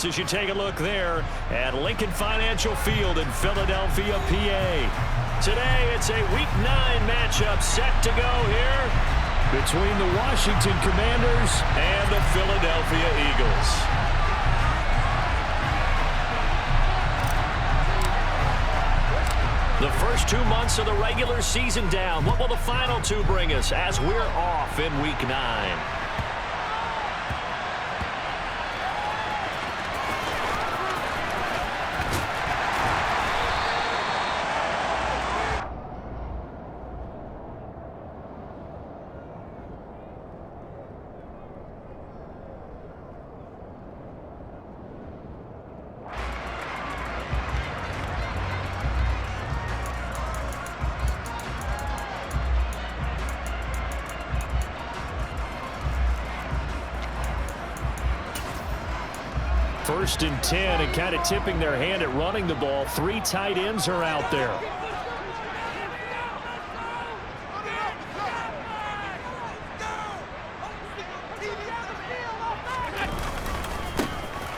starts as you take a look there at Lincoln Financial Field in Philadelphia, PA. Today, it's a Week 9 matchup set to go here between the Washington Commanders and the Philadelphia Eagles. The first 2 months of the regular season down. What will the final 2 bring us as we're off in Week 9? First and 10, and kind of tipping their hand at running the ball. 3 tight ends are out there.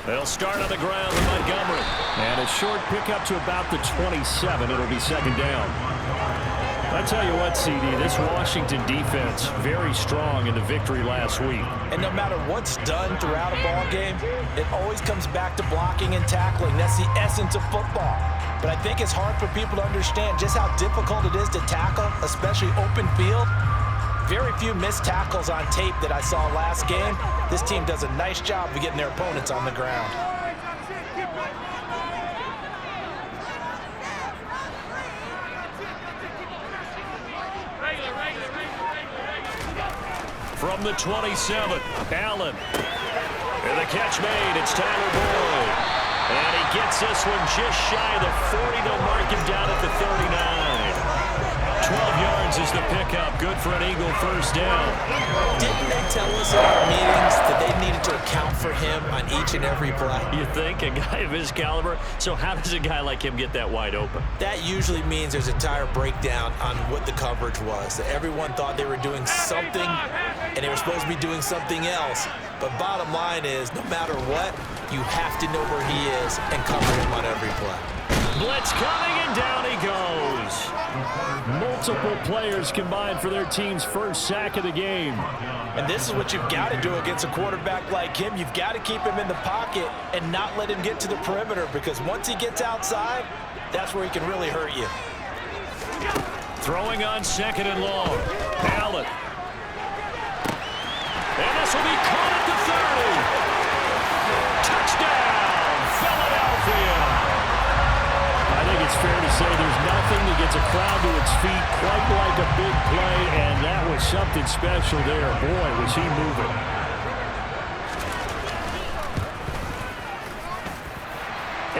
They'll start on the ground with Montgomery. And a short pickup to about the 27. It'll be second down. I tell you what, CD, this Washington defense, very strong in the victory last week. And no matter what's done throughout a ball game, it always comes back to blocking and tackling. That's the essence of football. But I think it's hard for people to understand just how difficult it is to tackle, especially open field. Very few missed tackles on tape that I saw last game. This team does a nice job of getting their opponents on the ground. From the 27, Allen. And the catch made. It's Tyler Boyd. And he gets this one just shy of the 40. They'll mark him down at the 39. 12 yards is the pickup. Good for an Eagle first down. Didn't they tell us in our meetings that they needed to account for him on each and every play? You think? A guy of his caliber? So how does a guy like him get that wide open? That usually means there's a entire breakdown on what the coverage was. That everyone thought they were doing something, and they were supposed to be doing something else. But bottom line is, no matter what, you have to know where he is and cover him on every play. Blitz coming, and down he goes. Multiple players combined for their team's first sack of the game. And this is what you've got to do against a quarterback like him. You've got to keep him in the pocket and not let him get to the perimeter, because once he gets outside, that's where he can really hurt you. Throwing on second and long. Allen. And this will be caught at the 30. Touchdown, Philadelphia. I think it's fair to say there's nothing that gets a crowd to its feet quite like a big play, and that was something special there. Boy, was he moving.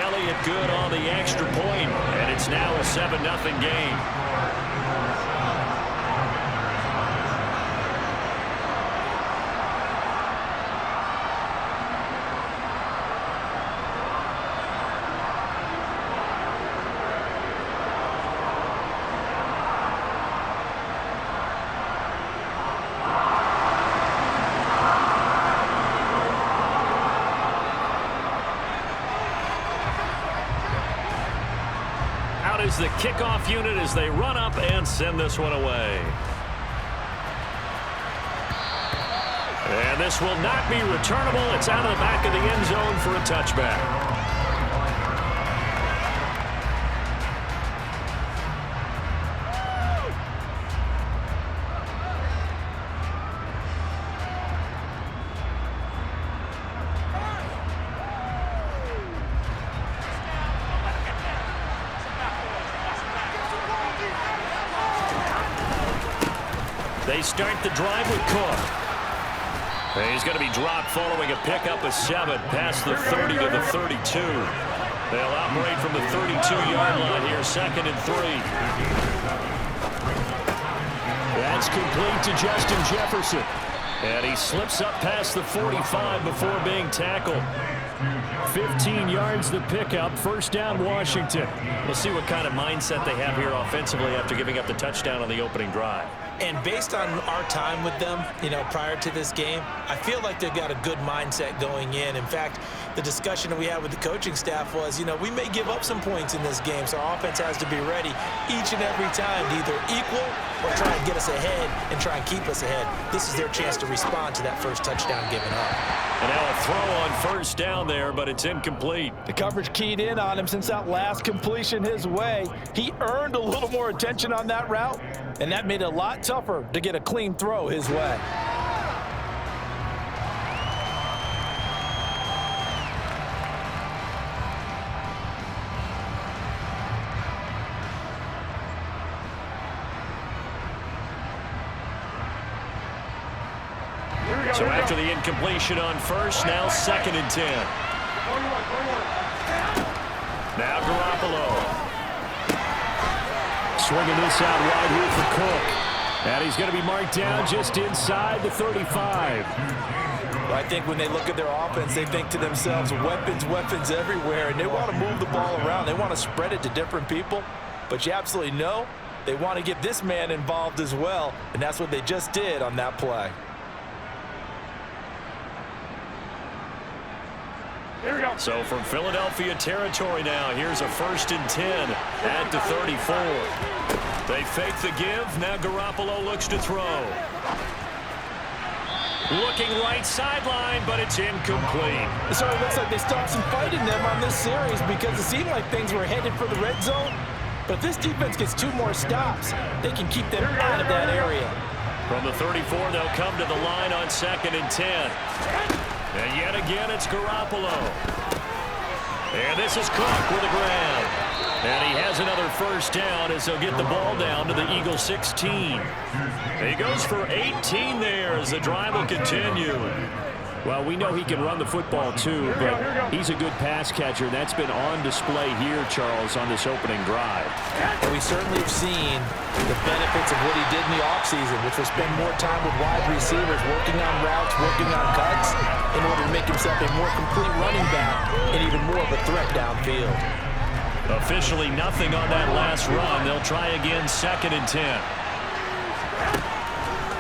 Elliott good on the extra point, and it's now a 7-0 game. Is the kickoff unit as they run up and send this one away. And this will not be returnable. It's out of the back of the end zone for a touchback. They start the drive with Cook. And he's going to be dropped following a pickup of 7 past the 30 to the 32. They'll operate from the 32-yard line here, 2nd and 3. That's complete to Justin Jefferson. And he slips up past the 45 before being tackled. 15 yards the pickup. First down, Washington. We'll see what kind of mindset they have here offensively after giving up the touchdown on the opening drive. And based on our time with them, prior to this game, I feel like they've got a good mindset going in. In fact, the discussion that we had with the coaching staff was, we may give up some points in this game, so our offense has to be ready each and every time to either equal or try and get us ahead and try and keep us ahead. This is their chance to respond to that first touchdown given up. And now a throw on first down there, but it's incomplete. The coverage keyed in on him since that last completion his way. He earned a little more attention on that route, and that made it a lot tougher to get a clean throw his way. So after the incompletion on first, now 2nd and 10. Now Garoppolo. Swinging this out wide here for Cook. And he's going to be marked down just inside the 35. Well, I think when they look at their offense, they think to themselves, weapons, weapons everywhere, and they want to move the ball around. They want to spread it to different people. But you absolutely know they want to get this man involved as well, and that's what they just did on that play. Here we go. So from Philadelphia territory now, here's a 1st and 10 at the 34. They fake the give. Now Garoppolo looks to throw. Looking right sideline, but it's incomplete. So it looks like they stopped some fight in them on this series because it seemed like things were headed for the red zone. But if this defense gets 2 more stops, they can keep them out of that area. From the 34, they'll come to the line on 2nd and 10. And yet again, it's Garoppolo. And this is Cook with a grab. And he has another first down as they'll get the ball down to the Eagles 16. He goes for 18 there as the drive will continue. Well, we know he can run the football too, but he's a good pass catcher. That's been on display here, Charles, on this opening drive. And we certainly have seen the benefits of what he did in the offseason, which was spend more time with wide receivers, working on routes, working on cuts, in order to make himself a more complete running back and even more of a threat downfield. Officially nothing on that last run. They'll try again, 2nd and 10.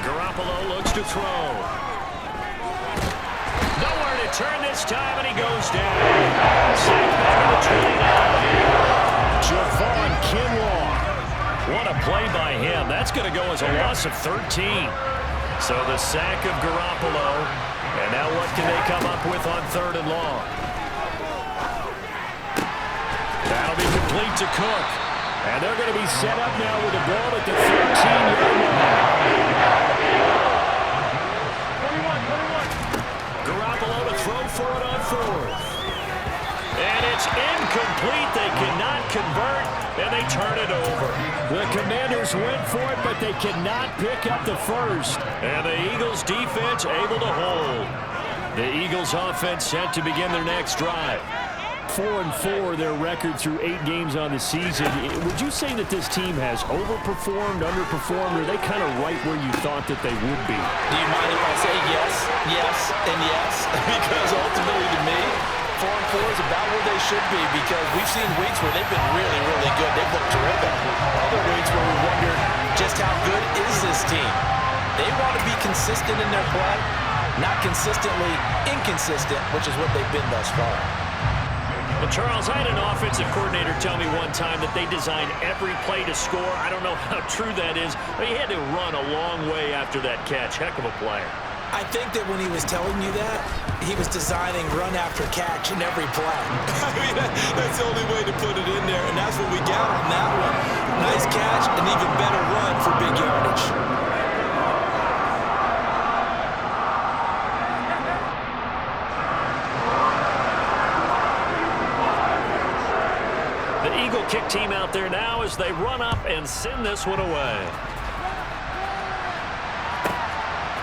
Garoppolo looks to throw. Nowhere to turn this time, and he goes down. Sacked back at the 29. Javon Kinlaw. What a play by him. That's going to go as a loss of 13. So the sack of Garoppolo. And now what can they come up with on 3rd and long? That'll be complete to Cook. And they're going to be set up now with the ball at the 13-yard line. Garoppolo to throw for it on 4th. And it's incomplete. They cannot convert, and they turn it over. The Commanders went for it, but they cannot pick up the first. And the Eagles defense able to hold. The Eagles offense set to begin their next drive. 4-4, their record through 8 games on the season. Would you say that this team has overperformed, underperformed, or are they kind of right where you thought that they would be? Do you mind if I say yes, yes, and yes? Because ultimately to me, 4-4 is about where they should be, because we've seen weeks where they've been really, really good. They've looked terrific. Other weeks where we wondered just how good is this team. They want to be consistent in their play, not consistently inconsistent, which is what they've been thus far. Well, Charles, I had an offensive coordinator tell me one time that they designed every play to score. I don't know how true that is, but he had to run a long way after that catch. Heck of a play. I think that when he was telling you that, he was designing run after catch in every play. I mean, that's the only way to put it in there, and that's what we got on that one. Nice catch, an even better run for big yardage. Kick team out there now as they run up and send this one away.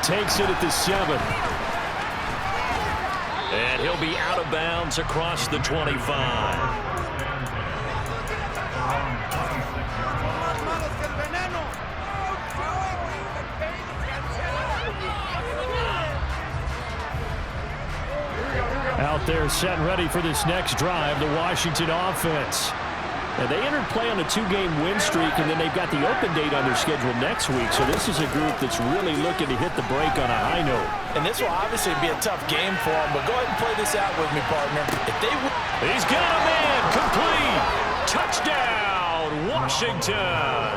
Takes it at the 7. And he'll be out of bounds across the 25. Out there set ready for this next drive, the Washington offense. And they entered play on a 2-game win streak, and then they've got the open date on their schedule next week. So this is a group that's really looking to hit the break on a high note. And this will obviously be a tough game for them, but go ahead and play this out with me, partner. If they win, he's got a man, complete, touchdown, Washington.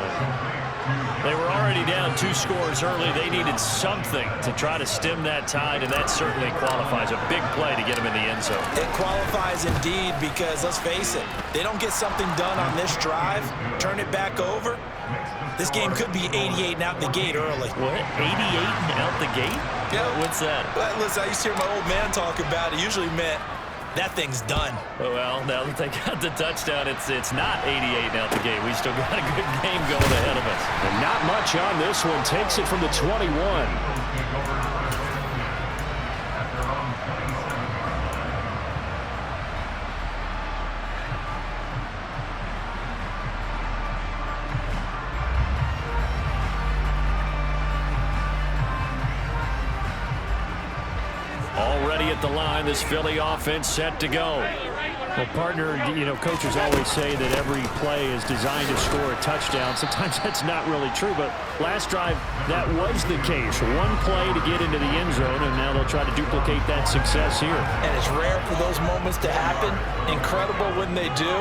They were already down 2 scores early. They needed something to try to stem that tide, and that certainly qualifies. A big play to get them in the end zone. It qualifies indeed because, let's face it, they don't get something done on this drive, turn it back over, this game could be 88 and out the gate early. What? 88 and out the gate? Yeah. What's that? Listen, I used to hear my old man talk about it. Usually meant that thing's done. Well, now that they got the touchdown, it's not 88 out the gate. We still got a good game going ahead of us. And not much on this one. Takes it from the 21. Already at the line, this Philly offense set to go. Well, partner, you know, coaches always say that every play is designed to score a touchdown. Sometimes that's not really true, but last drive, that was the case. One play to get into the end zone, and now they'll try to duplicate that success here. And it's rare for those moments to happen. Incredible when they do.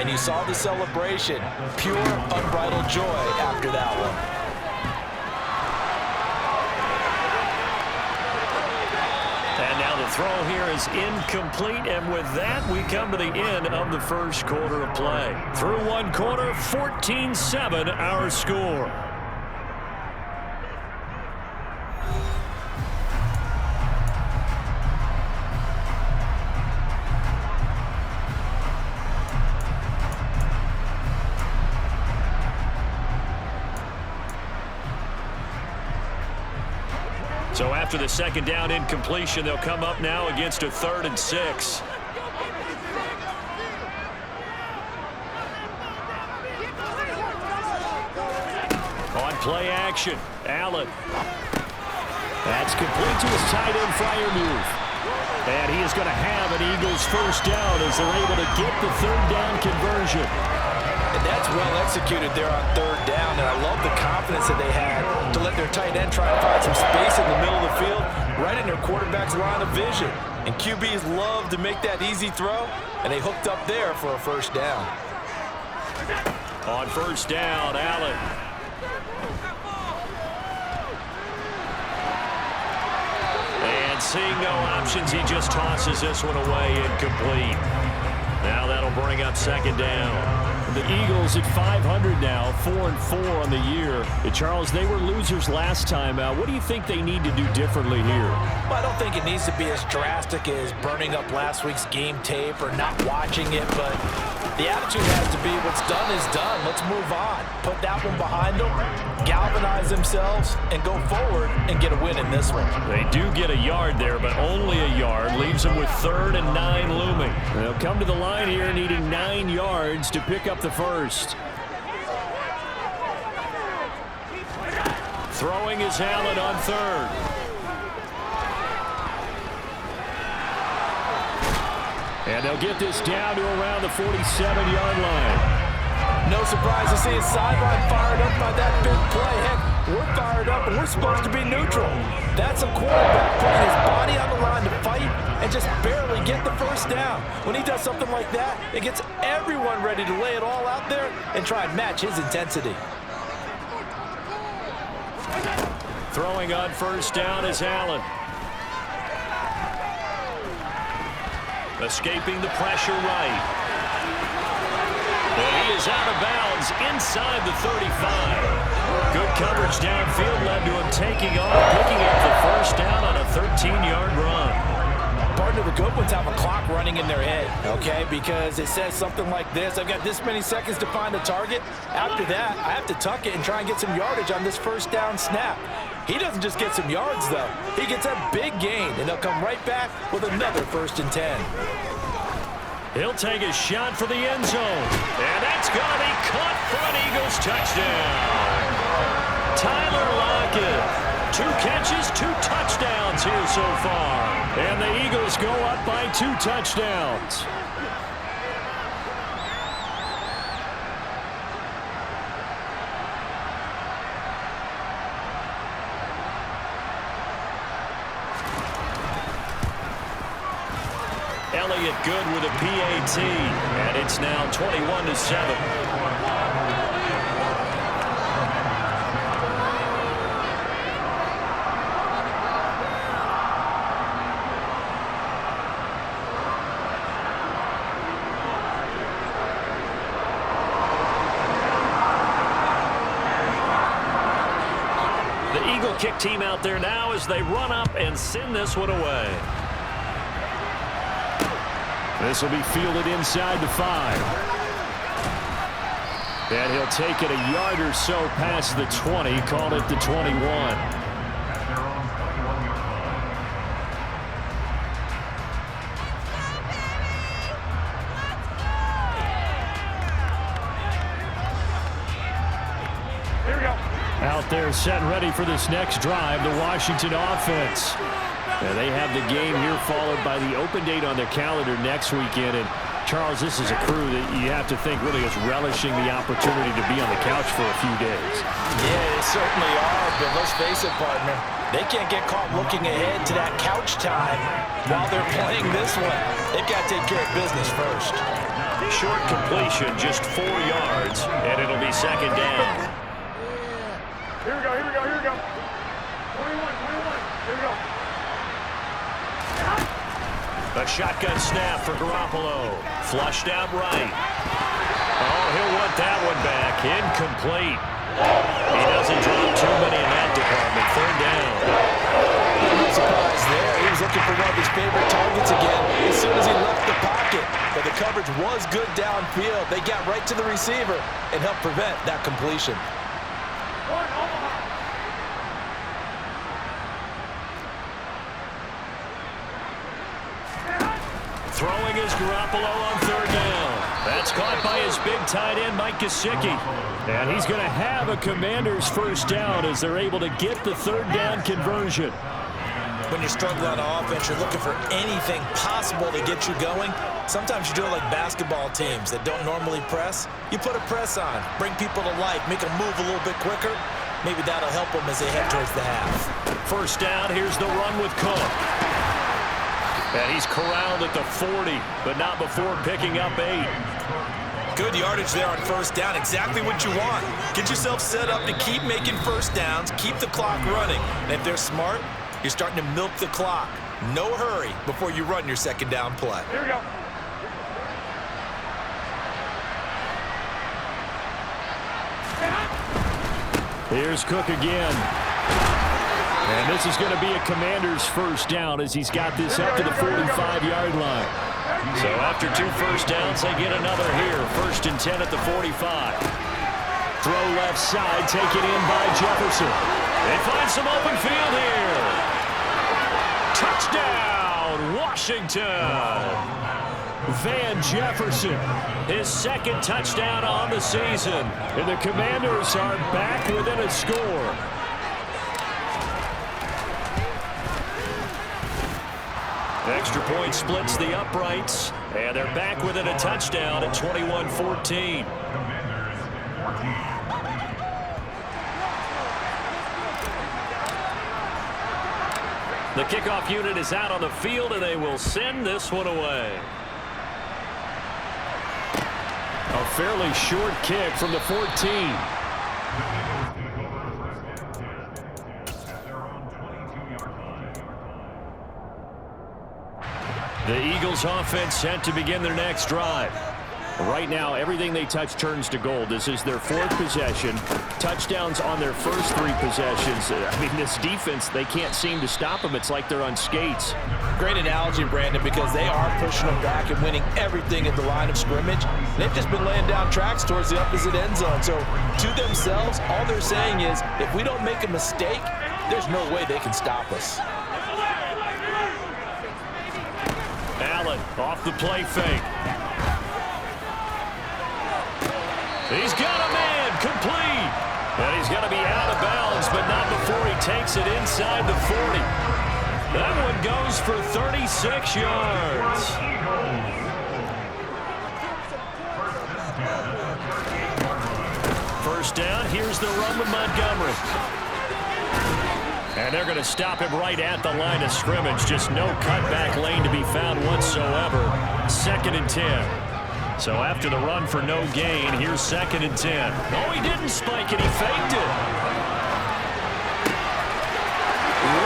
And you saw the celebration. Pure, unbridled joy after that one. And now the throw here is incomplete, and with that, we come to the end of the first quarter of play. Through one quarter, 14-7 our score. So after the second down incompletion, they'll come up now against a 3rd and 6. On play action, Allen. That's complete to his tight end Freiermuth. And he is going to have an Eagles first down as they're able to get the 3rd down conversion. and that's well executed there on 3rd down, and I love the confidence that they had to let their tight end try and find some space in the middle of the field, right in their quarterback's line of vision. And QBs love to make that easy throw, and they hooked up there for a first down. On first down, Allen. And seeing no options, he just tosses this one away, incomplete. Now that'll bring up 2nd down. The Eagles at 500 now, 4-4 on the year. Charles, they were losers last time out. What do you think they need to do differently here? Well, I don't think it needs to be as drastic as burning up last week's game tape or not watching it, but the attitude has to be what's done is done. Let's move on. Put that one behind them, galvanize themselves, and go forward and get a win in this one. They do get a yard there, but only a yard. Leaves them with 3rd and 9 looming. They'll come to the line here needing 9 yards to pick up the first. Throwing is Allen on 3rd. And they'll get this down to around the 47-yard line. No surprise to see his sideline fired up by that big play. Heck, we're fired up, and we're supposed to be neutral. That's a quarterback putting his body on the line to fight and just barely get the first down. When he does something like that, it gets everyone ready to lay it all out there and try and match his intensity. Throwing on first down is Allen. Escaping the pressure right. And he is out of bounds inside the 35. Good coverage downfield led to him taking off, picking up the first down on a 13-yard run. Partner, the good ones have a clock running in their head, okay? Because it says something like this: I've got this many seconds to find the target. After that, I have to tuck it and try and get some yardage on this first down snap. He doesn't just get some yards, though. He gets a big gain, and they'll come right back with another 1st and 10. He'll take a shot for the end zone. And that's going to be caught for an Eagles touchdown. Tyler Lockett. 2 catches, 2 touchdowns here so far. And the Eagles go up by 2 touchdowns. good with a PAT, and it's now 21-7. Kick team out there now as they run up and send this one away. This will be fielded inside the 5. And he'll take it a yard or so past the 20, called it the 21. Out there set ready for this next drive, the Washington offense. And they have the game here followed by the open date on their calendar next weekend. And Charles, this is a crew that you have to think really is relishing the opportunity to be on the couch for a few days. Yeah, they certainly are, but let's face it, partner. They can't get caught looking ahead to that couch time while they're playing this one. They've got to take care of business first. Short completion, just 4 yards, and it'll be second down. Here we go, here we go, here we go. 21, here we go. A shotgun snap for Garoppolo. Flushed out right. Oh, he'll want that one back. Incomplete. He doesn't drop too many in that department. Third down. No surprise there. He was looking for one of his favorite targets again as soon as he left the pocket. But the coverage was good downfield. They got right to the receiver and helped prevent that completion. Throwing is Garoppolo on third down. That's caught by his big tight end, Mike Gesicki. And he's going to have a Commanders first down as they're able to get the third down conversion. When you're struggling on offense, you're looking for anything possible to get you going. Sometimes you do it like basketball teams that don't normally press. You put a press on, bring people to life, make them move a little bit quicker. Maybe that'll help them as they head towards the half. First down, here's the run with Cook. And he's corralled at the 40, but not before picking up 8. Good yardage there on first down. Exactly what you want. Get yourself set up to keep making first downs, keep the clock running. And if they're smart, you're starting to milk the clock. No hurry before you run your second down play. Here we go. Here's Cook again. And this is going to be a Commander's first down as he's got this up to the 45-yard line. So after 2 first downs, they get another here. 1st and 10 at the 45. Throw left side, taken in by Jefferson. They find some open field here. Touchdown, Washington. Van Jefferson, his 2nd touchdown on the season. And the Commanders are back within a score. Extra point splits the uprights, and they're back within a touchdown at 21-14. The kickoff unit is out on the field, and they will send this one away. A fairly short kick from the 14. The Eagles offense set to begin their next drive. Right now, everything they touch turns to gold. This is their 4th possession. Touchdowns on their first 3 possessions. I mean, this defense, they can't seem to stop them. It's like they're on skates. Great analogy, Brandon, because they are pushing them back and winning everything at the line of scrimmage. They've just been laying down tracks towards the opposite end zone. So, to themselves, all they're saying is, if we don't make a mistake, there's no way they can stop us. Allen off the play fake. He's got a man complete. And he's going to be out of bounds, but not before he takes it inside the 40. That one goes for 36 yards. First down, here's the run with Montgomery. And they're going to stop him right at the line of scrimmage. Just no cutback lane to be found whatsoever. 2nd and 10. So after the run for no gain, here's 2nd and 10. No, he didn't spike it. He faked it.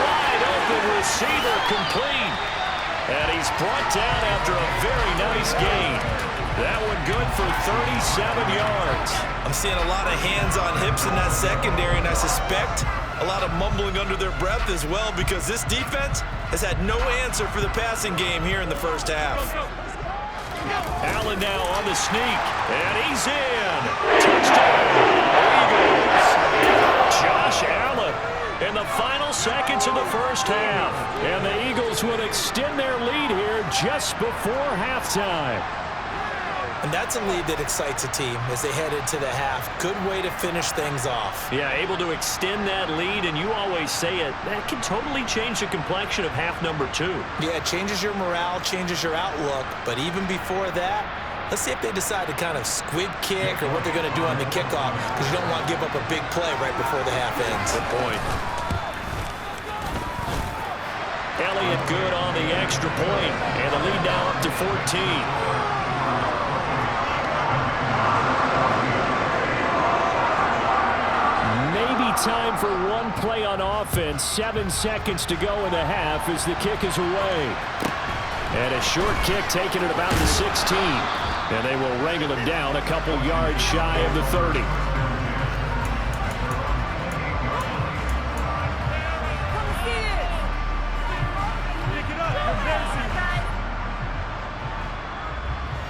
Wide open receiver, complete. And he's brought down after a very nice gain. That one good for 37 yards. I'm seeing a lot of hands on hips in that secondary, and I suspect a lot of mumbling under their breath as well, because this defense has had no answer for the passing game here in the first half. Allen now on the sneak, and he's in. Touchdown, Eagles. Josh Allen in the final seconds of the first half. And the Eagles will extend their lead here just before halftime. And that's a lead that excites a team as they head into the half. Good way to finish things off. Yeah, able to extend that lead, and you always say it, that can totally change the complexion of half number 2. Yeah, it changes your morale, changes your outlook. But even before that, let's see if they decide to kind of squib kick or what they're going to do on the kickoff, because you don't want to give up a big play right before the half ends. Good point. Elliott good on the extra point, and the lead now up to 14. Time for one play on offense. 7 seconds to go in the half as the kick is away. And a short kick taken at about the 16. And they will wrangle him down a couple yards shy of the 30.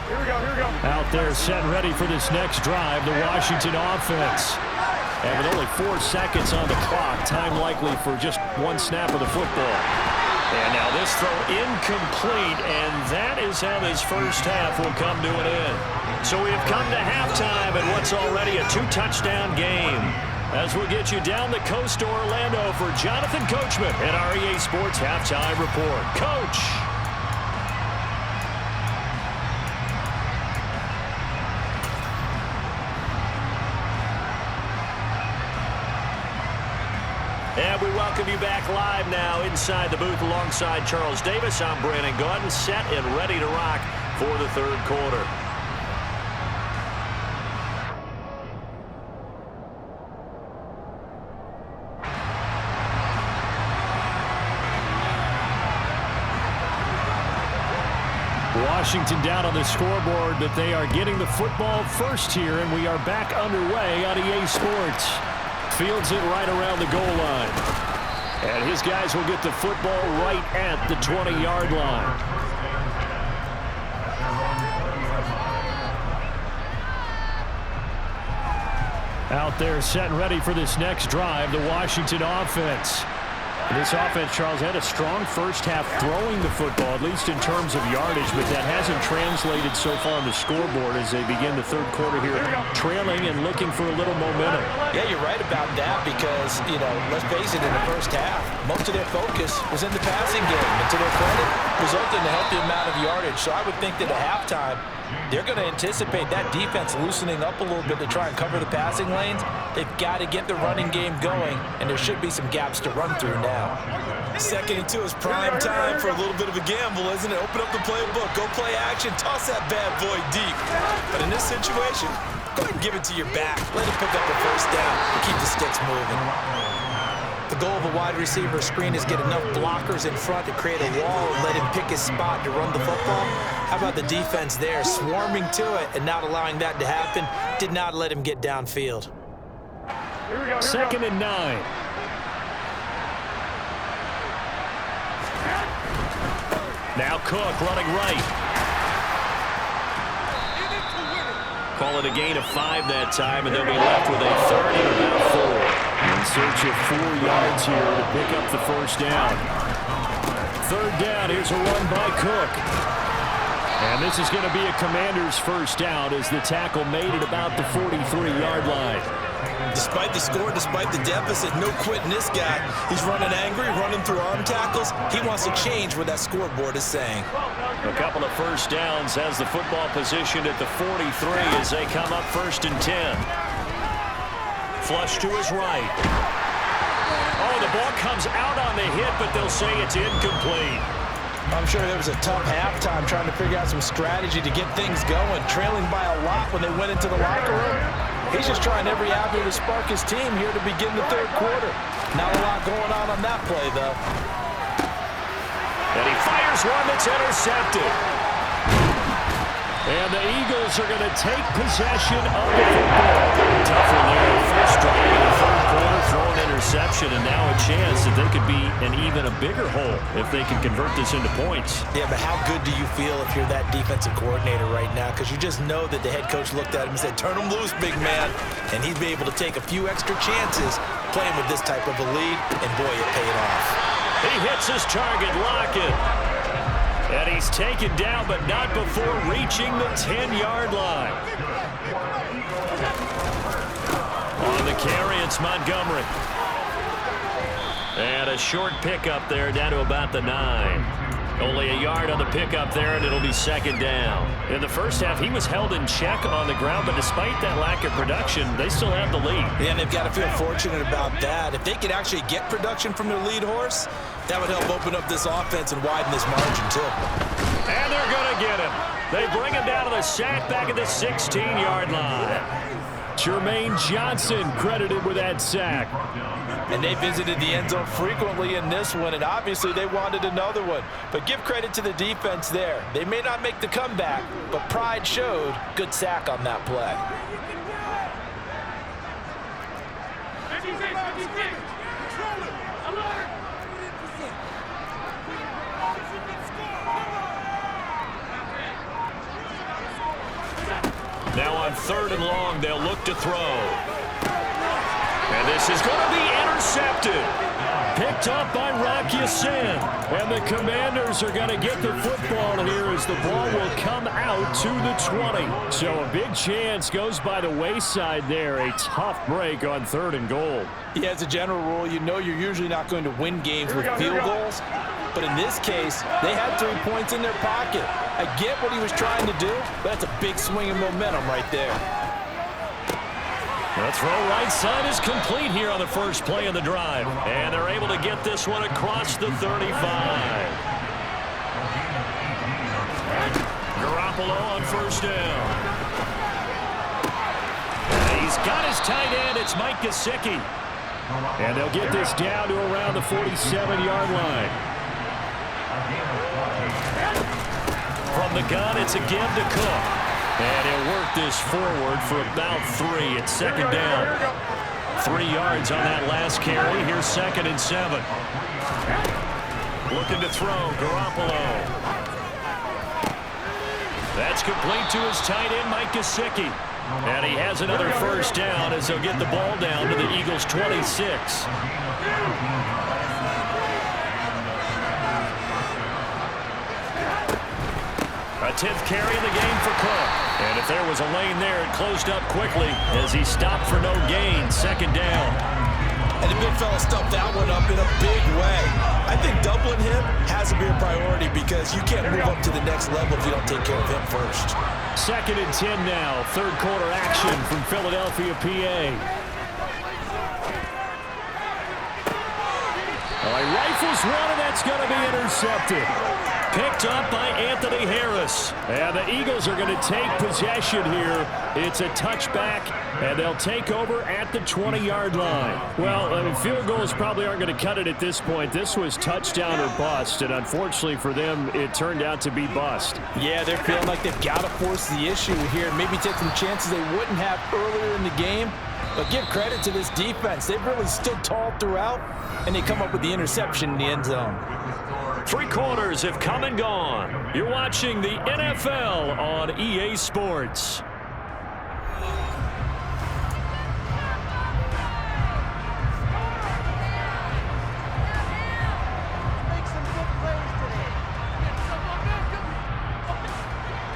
Here we go. Out there set ready for this next drive, the Washington offense. And with only 4 seconds on the clock, time likely for just one snap of the football. And now this throw incomplete, and that is how this first half will come to an end. So we have come to halftime in what's already a 2-touchdown game. As we'll get you down the coast to Orlando for Jonathan Coachman at our EA Sports Halftime Report. Coach! And we welcome you back live now inside the booth alongside Charles Davis. I'm Brandon Gaudin, set and ready to rock for the third quarter. Washington down on the scoreboard, but they are getting the football first here, and we are back underway on EA Sports. Fields it right around the goal line. And his guys will get the football right at the 20-yard line. Out there set and ready for this next drive, the Washington offense. This offense, Charles, had a strong first half throwing the football, at least in terms of yardage, but that hasn't translated so far on the scoreboard as they begin the third quarter here, trailing and looking for a little momentum. Yeah, you're right about that because, let's face it, in the first half, most of their focus was in the passing game. And to their credit, resulted in a healthy amount of yardage. So I would think that at halftime, they're going to anticipate that defense loosening up a little bit to try and cover the passing lanes. They've got to get the running game going, and there should be some gaps to run through now. 2nd and 2 is prime time for a little bit of a gamble, isn't it? Open up the playbook, go play action, toss that bad boy deep. But in this situation, go ahead and give it to your back. Let him pick up the first down and keep the sticks moving. The goal of a wide receiver screen is get enough blockers in front to create a wall and let him pick his spot to run the football. How about the defense there, swarming to it and not allowing that to happen? Did not let him get downfield. 2nd and 9. Now Cook running right. Call it a gain of 5 that time, and they'll be left with a 3rd and about 4. In search of 4 yards here to pick up the first down. 3rd down, here's a run by Cook. And this is going to be a Commander's first down as the tackle made at about the 43-yard line. Despite the score, despite the deficit, no quitting this guy. He's running angry, running through arm tackles. He wants to change what that scoreboard is saying. A couple of first downs, has the football positioned at the 43 as they come up 1st and 10. Flush to his right. Oh, the ball comes out on the hit, but they'll say it's incomplete. I'm sure there was a tough halftime trying to figure out some strategy to get things going, trailing by a lot when they went into the locker room. He's just trying every avenue to spark his team here to begin the third quarter. Not a lot going on that play, though. And he fires one that's intercepted. And the Eagles are going to take possession of the football. Tough one there. First drive in the third quarter, throw an interception, and now a chance that they could be in even a bigger hole if they can convert this into points. Yeah, but how good do you feel if you're that defensive coordinator right now? Because you just know that the head coach looked at him and said, turn him loose, big man. And he'd be able to take a few extra chances playing with this type of a lead, and boy, it paid off. He hits his target, Lockett. And he's taken down, but not before reaching the 10-yard line. On the carry, it's Montgomery. And a short pickup there down to about the 9. Only a yard on the pickup there, and it'll be second down. In the first half, he was held in check on the ground, but despite that lack of production, they still have the lead. Yeah, and they've got to feel fortunate about that. If they could actually get production from their lead horse, that would help open up this offense and widen this margin, too. And they're going to get him. They bring him down to the sack back at the 16-yard line. Jermaine Johnson credited with that sack. And they visited the end zone frequently in this one, and obviously they wanted another one. But give credit to the defense there. They may not make the comeback, but pride showed. Good sack on that play. Now on 3rd and long, they'll look to throw. And this is going to be intercepted. Picked up by Rocky Sin. And the Commanders are going to get the football here as the ball will come out to the 20. So a big chance goes by the wayside there. A tough break on 3rd and goal. Yeah, as a general rule, you know you're usually not going to win games with field goals. But in this case, they had 3 points in their pocket. I get what he was trying to do, but that's a big swing of momentum right there. The throw right side is complete here on the first play of the drive. And they're able to get this one across the 35. Garoppolo on first down. And he's got his tight end. It's Mike Gesicki. And they'll get this down to around the 47-yard line. From the gun, it's again to Cook. And he'll work this forward for about 3. It's second down. 3 yards on that last carry. Here's 2nd and 7. Looking to throw, Garoppolo. That's complete to his tight end, Mike Gesicki. And he has another first down as they'll get the ball down to the Eagles' 26. A 10th carry in the game for Cook. And if there was a lane there, it closed up quickly as he stopped for no gain. Second down. And the big fella stuffed that one up in a big way. I think doubling him has to be a priority because you can't move up to the next level if you don't take care of him first. 2nd and 10 now. 3rd quarter action from Philadelphia, PA. He rifles one, and that's going to be intercepted. Picked up by Anthony Harris. And the Eagles are going to take possession here. It's a touchback, and they'll take over at the 20-yard line. Well, field goals probably aren't going to cut it at this point. This was touchdown or bust, and unfortunately for them, it turned out to be bust. Yeah, they're feeling like they've got to force the issue here. Maybe take some chances they wouldn't have earlier in the game. But give credit to this defense. They've really stood tall throughout, and they come up with the interception in the end zone. 3 quarters have come and gone. You're watching the NFL on EA Sports.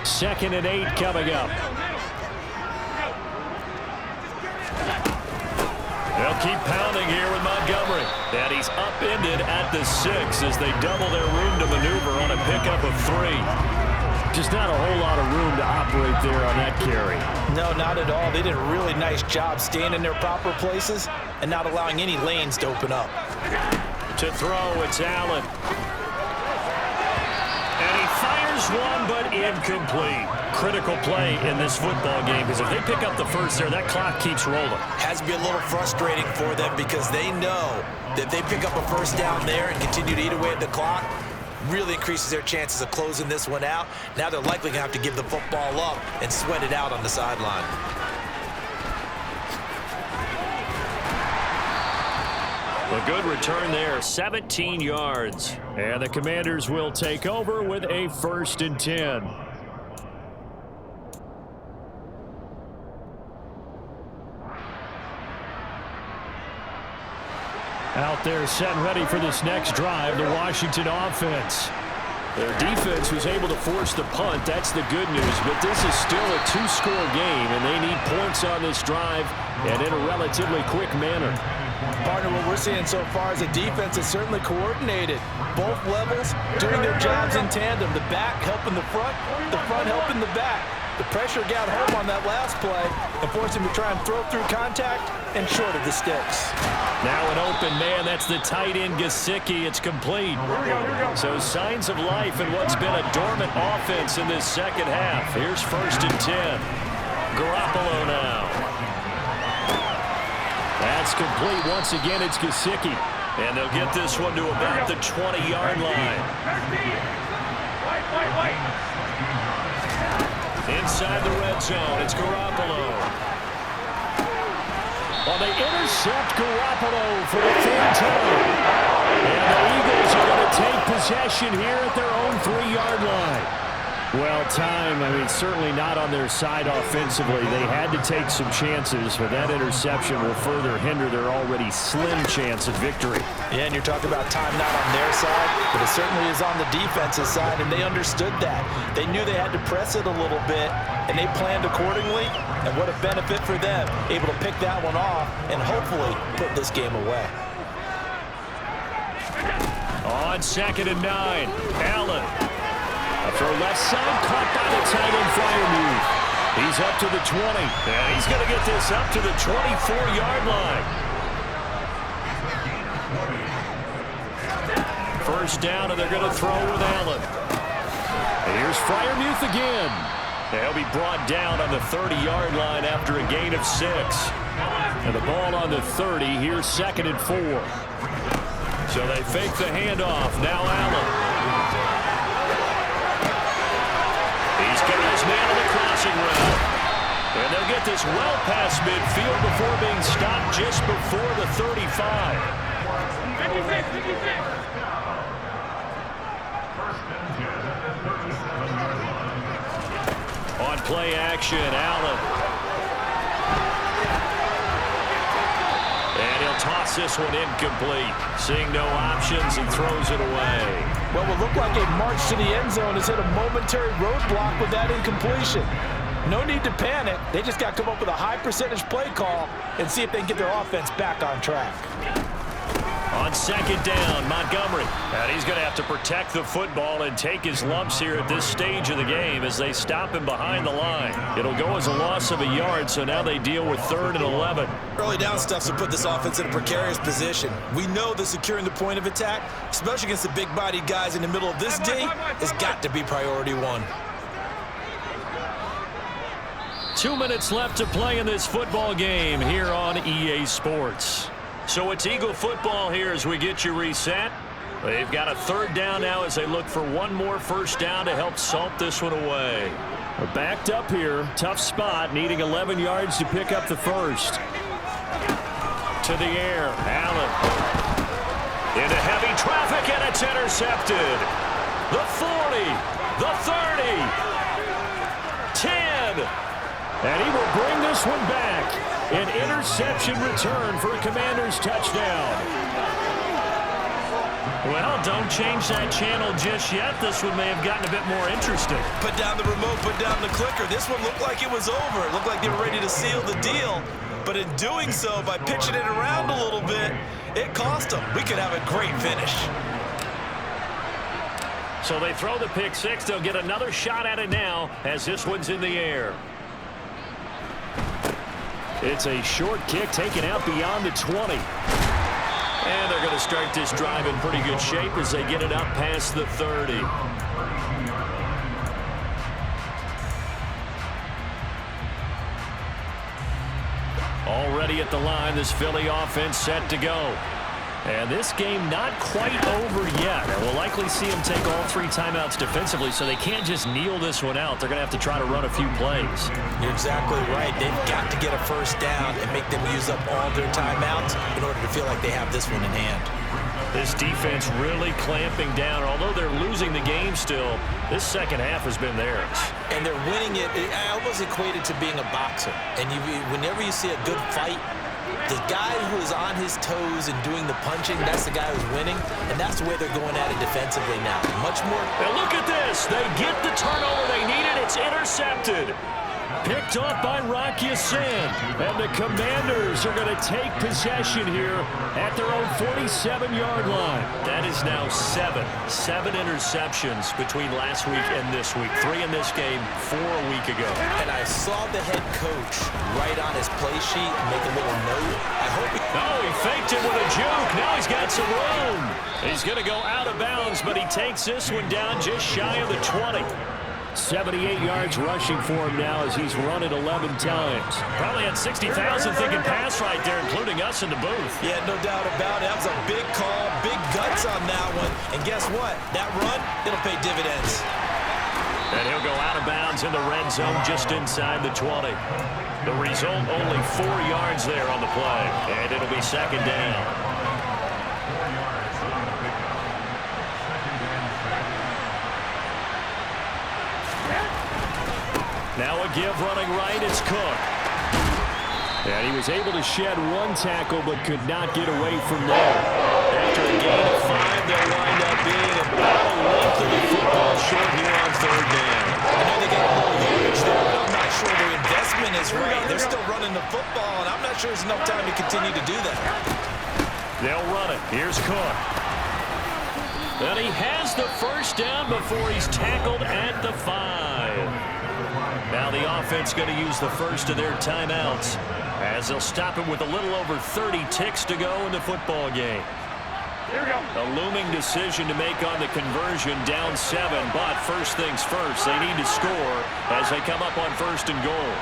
Second and 8 coming up. They'll keep pounding here with Montgomery. And he's upended at the 6 as they double their room to maneuver on a pickup of 3. Just not a whole lot of room to operate mistake there on that carry. No, not at all. They did a really nice job staying in their proper places and not allowing any lanes to open up. To throw, it's Allen. And he fires one, but incomplete. Critical play in this football game, because if they pick up the first there, that clock keeps rolling. Has to be a little frustrating for them because they know that if they pick up a first down there and continue to eat away at the clock, really increases their chances of closing this one out. Now they're likely going to have to give the football up and sweat it out on the sideline. A good return there, 17 yards. And the Commanders will take over with a 1st and 10. Out there set and ready for this next drive, the Washington offense. Their defense was able to force the punt. That's the good news. But this is still a 2-score game, and they need points on this drive and in a relatively quick manner. Partner, what we're seeing so far is the defense is certainly coordinated. Both levels doing their jobs in tandem. The back helping the front helping the back. The pressure got home on that last play and forced him to try and throw through contact and short of the sticks. Now an open man. That's the tight end, Gesicki. It's complete. So signs of life in what's been a dormant offense in this second half. Here's 1st and 10. Garoppolo now. That's complete. Once again, it's Gesicki. And they'll get this one to about the 20-yard line. Inside the red zone, it's Garoppolo. Well, they intercept Garoppolo for the 3rd time. And the Eagles are going to take possession here at their own 3-yard line. Well, certainly not on their side offensively. They had to take some chances, but that interception will further hinder their already slim chance of victory. Yeah, and you're talking about time not on their side, but it certainly is on the defensive side, and they understood that. They knew they had to press it a little bit, and they planned accordingly, and what a benefit for them, able to pick that one off and hopefully put this game away. On 2nd and 9, Allen. A throw left side, caught by the tight end, Freiermuth. He's up to the 20, and he's going to get this up to the 24-yard line. 1st down, and they're going to throw with Allen. And here's Freiermuth again. They'll be brought down on the 30-yard line after a gain of 6. And the ball on the 30, here's 2nd and 4. So they fake the handoff. Now Allen. He's got his man on the crossing route. And they'll get this well past midfield before being stopped just before the 35. 56. On play action, Allen. And he'll toss this one incomplete. Seeing no options, he throws it away. What will look like a march to the end zone has hit a momentary roadblock with that incompletion. No need to panic. They just got to come up with a high percentage play call and see if they can get their offense back on track. On 2nd down, Montgomery. And he's going to have to protect the football and take his lumps here at this stage of the game as they stop him behind the line. It'll go as a loss of a yard, so now they deal with 3rd and 11. Early down stuff to put this offense in a precarious position. We know that securing the point of attack, especially against the big-bodied guys in the middle of this D, has got to be priority 1. 2 minutes left to play in this football game here on EA Sports. So it's Eagle football here as we get you reset. They've got a 3rd down now as they look for one more 1st down to help salt this one away. We're backed up here. Tough spot, needing 11 yards to pick up the 1st. To the air, Allen. Into heavy traffic, and it's intercepted. The 40, the 30, 10. And he will bring this one back. An interception return for a Commanders touchdown. Well, don't change that channel just yet. This one may have gotten a bit more interesting. Put down the remote, put down the clicker. This one looked like it was over. It looked like they were ready to seal the deal. But in doing so, by pitching it around a little bit, it cost them. We could have a great finish. So they throw the pick six. They'll get another shot at it now as this one's in the air. It's a short kick taken out beyond the 20. And they're going to start this drive in pretty good shape as they get it up past the 30. Already at the line, this Philly offense set to go. And this game not quite over yet. And we'll likely see them take all 3 timeouts defensively, so they can't just kneel this one out. They're going to have to try to run a few plays. You're exactly right. They've got to get a first down and make them use up all their timeouts in order to feel like they have this one in hand. This defense really clamping down. Although they're losing the game still, this second half has been theirs. And they're winning it. I almost equate it to being a boxer. And whenever you see a good fight, the guy who is on his toes and doing the punching, that's the guy who's winning. And that's the way they're going at it defensively now. Much more. Now look at this. They get the turnover they needed. It's intercepted. Picked off by Rock Ya-Sin. And the Commanders are going to take possession here at their own 47-yard line. That is now 7 interceptions between last week and this week. 3 in this game, 4 a week ago. And I saw the head coach write on his play sheet, make a little note. I hope he faked it with a juke. Now he's got some room. He's going to go out of bounds, but he takes this one down just shy of the 20. 78 yards rushing for him now as he's run it 11 times. Probably had 60,000 thinking pass right there, including us in the booth. Yeah, no doubt about it. That was a big call, big guts on that one. And guess what? That run, it'll pay dividends. And he'll go out of bounds in the red zone just inside the 20. The result, only 4 yards there on the play. And it'll be second down. Now a give running right, it's Cook. And he was able to shed 1 tackle but could not get away from there. After a gain of 5, they'll wind up being about a length of the football short here on third down. I know they got a little yardage there, but I'm not sure their investment is right. They're still running the football, and I'm not sure there's enough time to continue to do that. They'll run it. Here's Cook. And he has the first down before he's tackled at the 5. Now the offense going to use the first of their timeouts as they'll stop it with a little over 30 ticks to go in the football game. Here we go. A looming decision to make on the conversion, down 7, but first things first, they need to score as they come up on first and goal.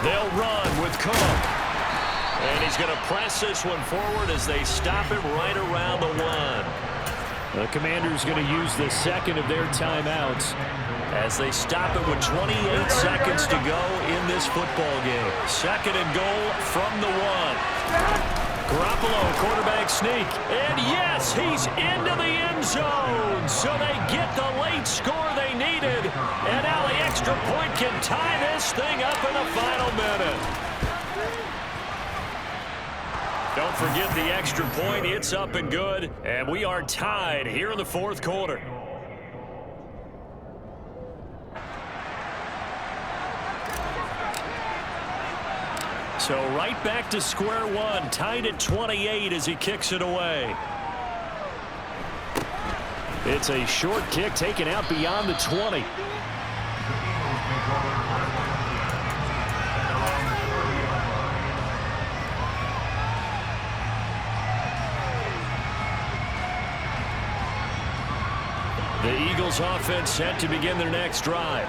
They'll run with Cook. And he's going to press this one forward as they stop it right around the 1. The Commanders going to use the second of their timeouts as they stop it with 28 seconds to go in this football game. Second and goal from the 1. Garoppolo, quarterback sneak. And yes, he's into the end zone. So they get the late score they needed. And now the extra point can tie this thing up in the final minute. Don't forget the extra point. It's up and good. And we are tied here in the fourth quarter. So right back to square one. Tied at 28 as he kicks it away. It's a short kick taken out beyond the 20. The Eagles offense set to begin their next drive.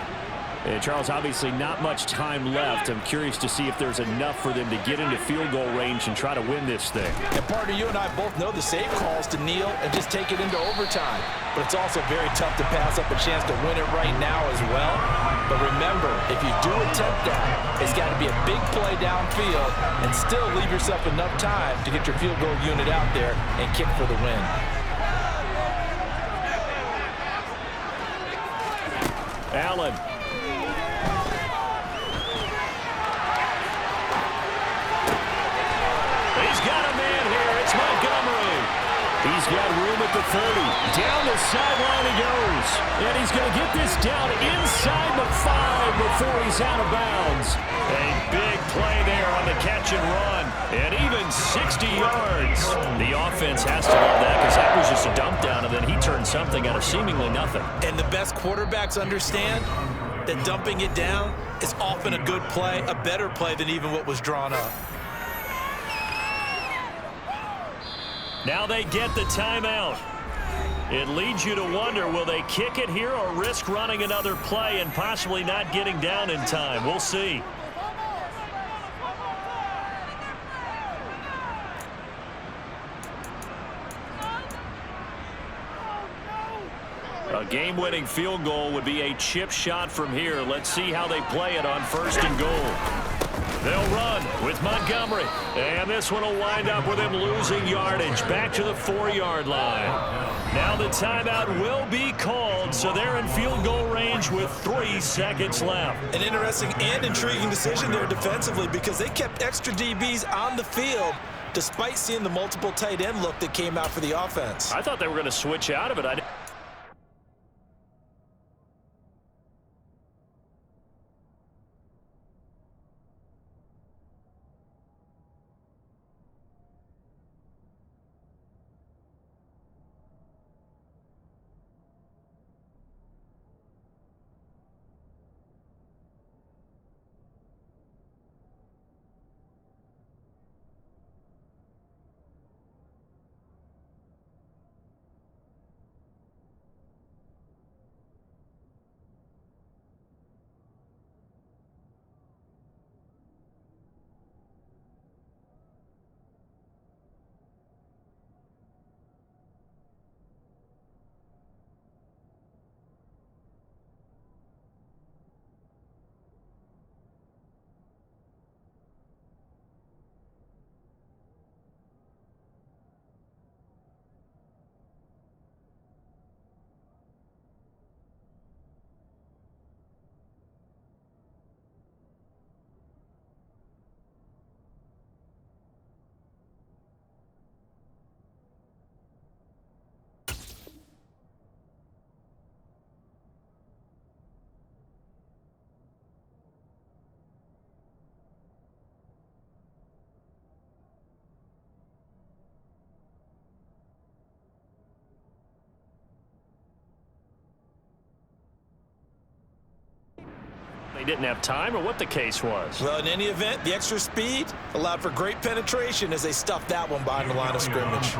And Charles, obviously not much time left. I'm curious to see if there's enough for them to get into field goal range and try to win this thing. And partner, you and I both know the safe calls to kneel and just take it into overtime. But it's also very tough to pass up a chance to win it right now as well. But remember, if you do attempt that, it's got to be a big play downfield and still leave yourself enough time to get your field goal unit out there and kick for the win. Allen. He's got a man here. It's Montgomery. He's got room at the 30. Down the sideline he goes. And he's going to get this down inside the 5 before he's out of bounds. A big play there on the catch and run. And even 60 yards. The offense has to love that because that was just a dump down, and then he turned something out of seemingly nothing. And the best quarterbacks understand that dumping it down is often a good play, a better play than even what was drawn up. Now they get the timeout. It leads you to wonder, will they kick it here or risk running another play and possibly not getting down in time? We'll see. A game-winning field goal would be a chip shot from here. Let's see how they play it on 1st and goal. They'll run with Montgomery. And this one will wind up with him losing yardage back to the 4-yard line. Now the timeout will be called, so they're in field goal range with 3 seconds left. An interesting and intriguing decision there defensively because they kept extra DBs on the field despite seeing the multiple tight end look that came out for the offense. I thought they were going to switch out of it. They didn't have time, or what the case was? Well, in any event, the extra speed allowed for great penetration as they stuffed that one behind the line of scrimmage.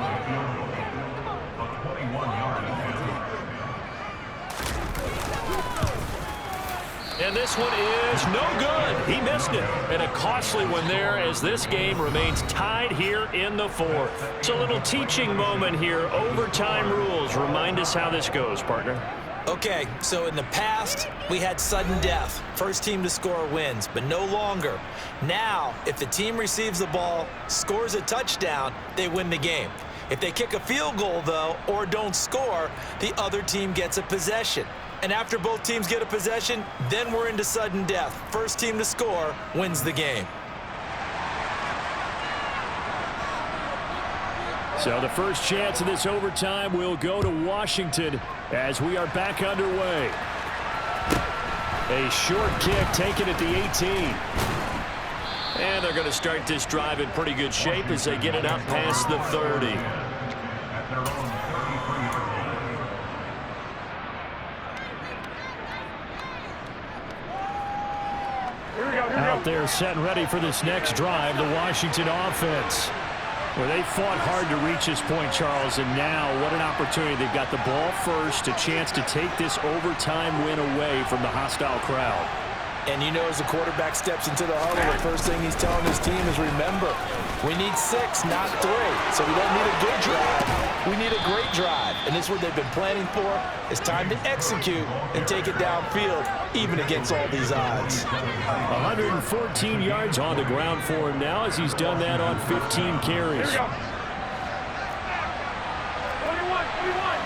And this one is no good. He missed it. And a costly one there as this game remains tied here in the 4th. It's a little teaching moment here. Overtime rules. Remind us how this goes, partner. Okay, so in the past, we had sudden death. First team to score wins, but no longer. Now, if the team receives the ball, scores a touchdown, they win the game. If they kick a field goal, though, or don't score, the other team gets a possession. And after both teams get a possession, then we're into sudden death. First team to score wins the game. So the first chance of this overtime will go to Washington as we are back underway. A short kick taken at the 18. And they're going to start this drive in pretty good shape as they get it up past the 30. Out there set and ready for this next drive, the Washington offense. Well, they fought hard to reach this point, Charles, and now what an opportunity. They've got the ball first, a chance to take this overtime win away from the hostile crowd. And you know, as the quarterback steps into the huddle, the first thing he's telling his team is, remember, we need 6, not 3. So we don't need a good drive. We need a great drive. And this is what they've been planning for. It's time to execute and take it downfield, even against all these odds. 114 yards on the ground for him now as he's done that on 15 carries. Here we go. 21, 21.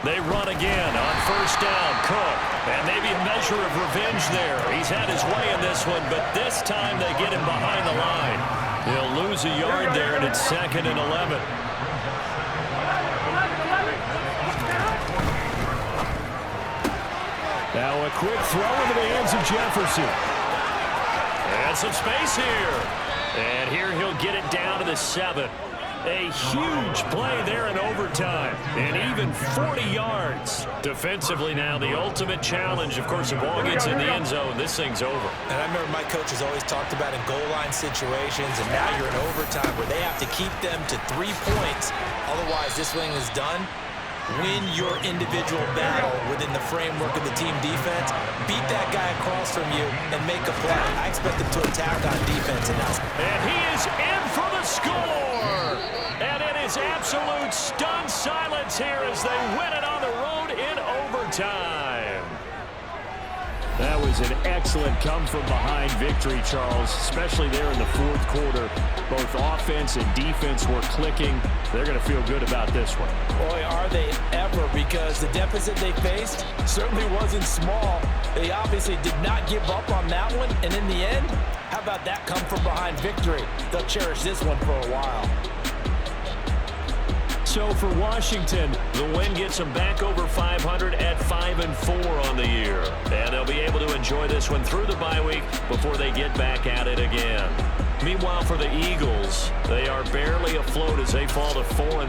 They run again on first down. Cook. And maybe a measure of revenge there. He's had his way in this one, but this time they get him behind the line. He'll lose a yard there, and it's 2nd and 11. Now a quick throw into the hands of Jefferson. And some space here. And here he'll get it down to the 7. A huge play there in overtime. And even 40 yards. Defensively now, the ultimate challenge. Of course, the ball gets in the end zone. This thing's over. And I remember my coaches always talked about in goal line situations, and now you're in overtime where they have to keep them to 3 points. Otherwise, this thing is done. Win your individual battle within the framework of the team defense. Beat that guy across from you and make a play. I expect them to attack on defense. And he is in for the score. And it is absolute stunned silence here as they win it on the road in overtime. That was an excellent come-from-behind victory, Charles, especially there in the fourth quarter. Both offense and defense were clicking. They're going to feel good about this one. Boy, are they ever, because the deficit they faced certainly wasn't small. They obviously did not give up on that one, and in the end, how about that come-from-behind victory? They'll cherish this one for a while. So for Washington, the win gets them back over 500 at 5-4 on the year. And they'll be able to enjoy this one through the bye week before they get back at it again. Meanwhile, for the Eagles, they are barely afloat as they fall to 4-3